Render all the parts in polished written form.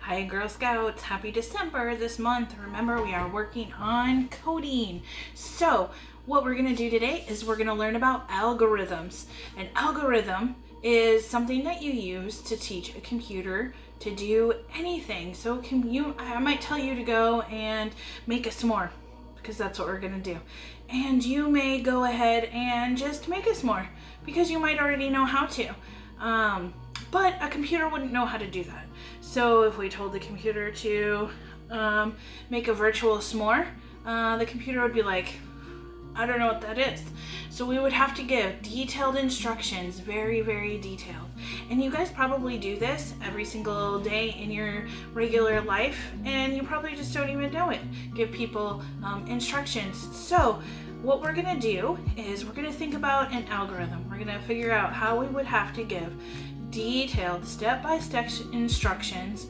Hi Girl Scouts, happy December this month. Remember, we are working on coding. So what we're going to do today is we're going to learn about algorithms. An algorithm is something that you use to teach a computer to do anything. So I might tell you to go and make a s'more, because that's what we're going to do. And you may go ahead and just make a s'more because you might already know how to. But a computer wouldn't know how to do that. So if we told the computer to make a virtual s'more, the computer would be like, I don't know what that is. So we would have to give detailed instructions, very, very detailed. And you guys probably do this every single day in your regular life, and you probably just don't even know it. Give people instructions. So what we're gonna do is we're gonna think about an algorithm. We're gonna figure out how we would have to give detailed step-by-step instructions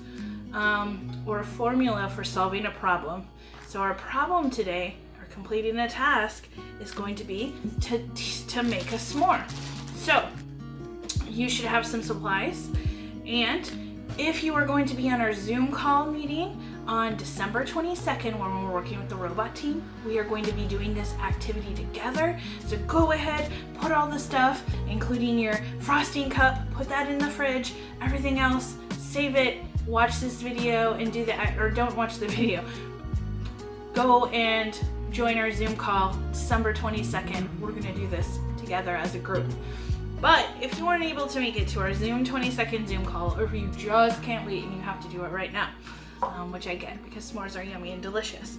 or a formula for solving a problem. So our problem today, or completing a task, is going to be to make a s'more. So you should have some supplies, and if you are going to be on our Zoom call meeting on December 22nd when we're working with the robot team, we are going to be doing this activity together. So go ahead, put all the stuff, including your frosting cup, put that in the fridge, everything else, save it, watch this video and do that, or don't watch the video. Go and join our Zoom call December 22nd. We're gonna do this together as a group. But if you aren't able to make it to our Zoom 22nd Zoom call, or if you just can't wait and you have to do it right now, which I get because s'mores are yummy and delicious,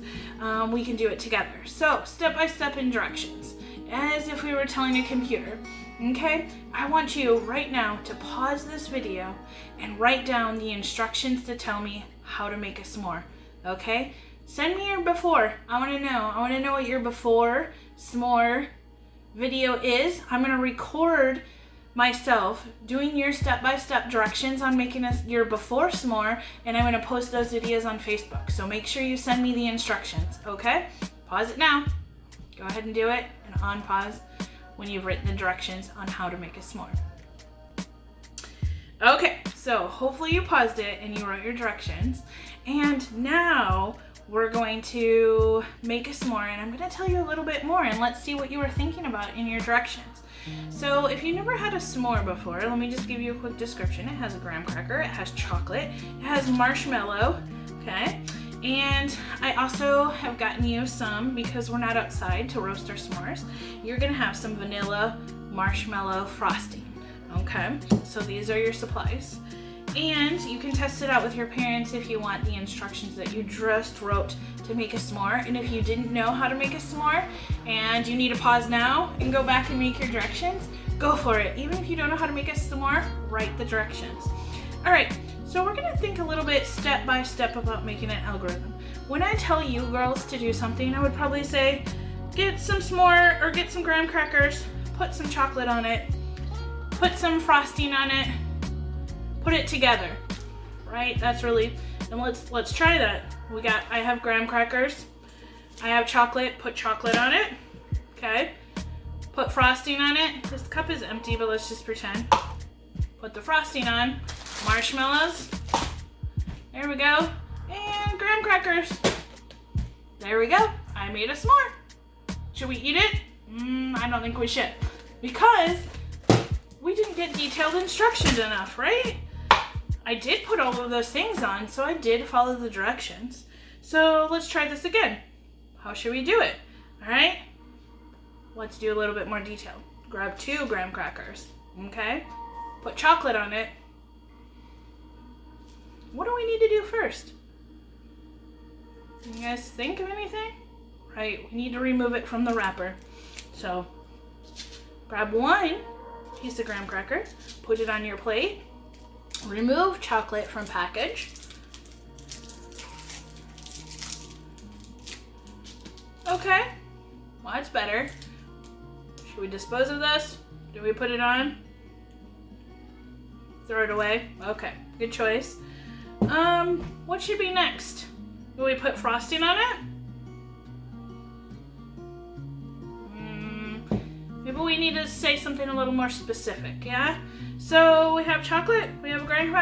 we can do it together. So step-by-step directions, as if we were telling a computer. Okay, I want you right now to pause this video and write down the instructions to tell me how to make a s'more. Okay, send me your before. I want to know what your before s'more video is. I'm going to record myself doing your step-by-step directions on making your before s'more, and I'm going to post those videos on Facebook. So make sure you send me the instructions, okay? Pause it now. Go ahead and do it, and unpause when you've written the directions on how to make a s'more. Okay, so hopefully you paused it and you wrote your directions. And now we're going to make a s'more, and I'm going to tell you a little bit more, and let's see what you were thinking about in your directions. So if you never had a s'more before, let me just give you a quick description. It has a graham cracker, it has chocolate, it has marshmallow, okay? And I also have gotten you some, because we're not outside to roast our s'mores, you're gonna have some vanilla marshmallow frosting, okay? So these are your supplies. And you can test it out with your parents if you want the instructions that you just wrote to make a s'more. And if you didn't know how to make a s'more and you need to pause now and go back and make your directions, go for it. Even if you don't know how to make a s'more, write the directions. All right, so we're gonna think a little bit step by step about making an algorithm. When I tell you girls to do something, I would probably say, get some s'more or get some graham crackers, put some chocolate on it, put some frosting on it, put it together, right? That's really, and let's try that. I have graham crackers, I have chocolate, put chocolate on it, okay? Put frosting on it. This cup is empty, but let's just pretend. Put the frosting on, marshmallows, there we go, and graham crackers. There we go, I made a s'more. Should we eat it? I don't think we should, because we didn't get detailed instructions enough, right? I did put all of those things on, so I did follow the directions. So let's try this again. How should we do it? All right, let's do a little bit more detail. Grab 2 graham crackers, okay? Put chocolate on it. What do we need to do first? You guys think of anything? Right, we need to remove it from the wrapper. So grab 1 piece of graham cracker, put it on your plate. Remove chocolate from package. Okay, well, that's better. Should we dispose of this? Do we put it on? Throw it away? Okay, good choice. What should be next? Do we put frosting on it? Maybe we need to say something a little more specific, yeah? So we have chocolate, we have a graham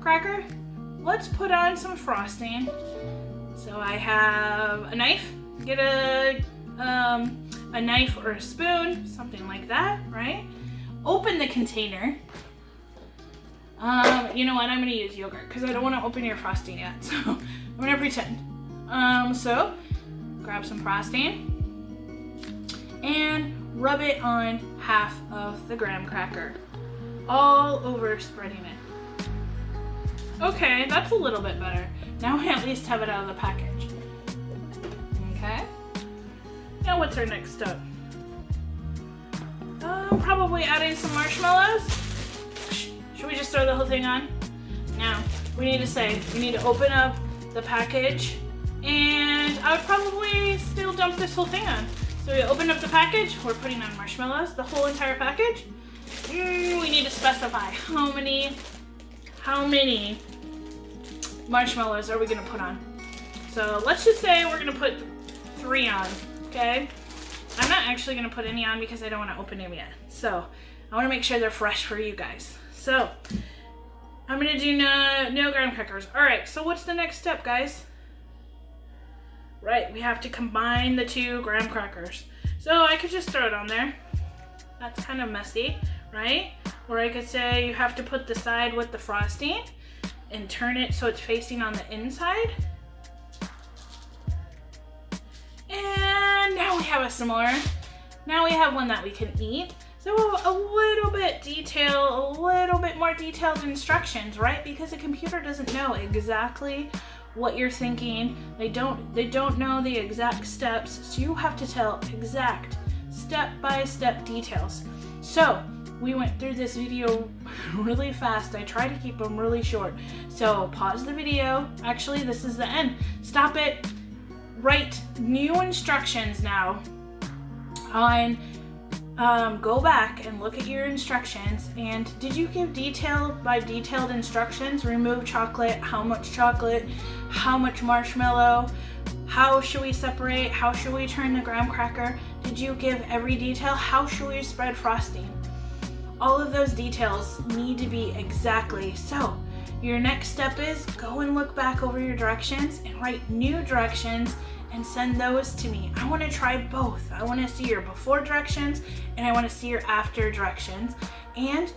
cracker. let's put on some frosting. So I have a knife. Get a knife or a spoon, something like that, right? Open the container. You know what? I'm gonna use yogurt because I don't want to open your frosting yet. So I'm gonna pretend. So grab some frosting and rub it on half of the graham cracker, all over, spreading it. Okay, that's a little bit better. Now we at least have it out of the package. Okay. Now what's our next step? Probably adding some marshmallows. Should we just throw the whole thing on? Now, we need to open up the package, and I would probably still dump this whole thing on. So we open up the package, we're putting on marshmallows, the whole entire package. We need to specify how many marshmallows are we gonna put on. So let's just say we're gonna put 3 on, okay? I'm not actually gonna put any on because I don't wanna open them yet. So I wanna make sure they're fresh for you guys. So I'm gonna do no graham crackers. All right, so what's the next step, guys? Right, we have to combine the 2 graham crackers. So I could just throw it on there. That's kind of messy, right? Or I could say you have to put the side with the frosting and turn it so it's facing on the inside. And now we have a similar, now we have one that we can eat. So a little bit more detailed instructions, right? Because a computer doesn't know exactly what you're thinking. They don't know the exact steps, so you have to tell exact step-by-step details. So we went through this video really fast. I try to keep them really short. So pause the video. Actually, this is the end. Stop it. Write new instructions now on go back and look at your instructions, and did you give detailed instructions? Remove chocolate, how much marshmallow, how should we separate, how should we turn the graham cracker? Did you give every detail? How should we spread frosting? All of those details need to be exactly. So your next step is go and look back over your directions and write new directions and send those to me. I want to try both. I want to see your before directions and I want to see your after directions. And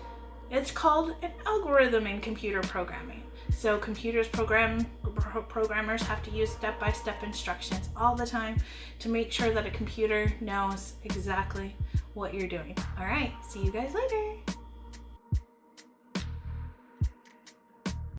it's called an algorithm in computer programming. So programmers have to use step-by-step instructions all the time to make sure that a computer knows exactly what you're doing. All right, see you guys later.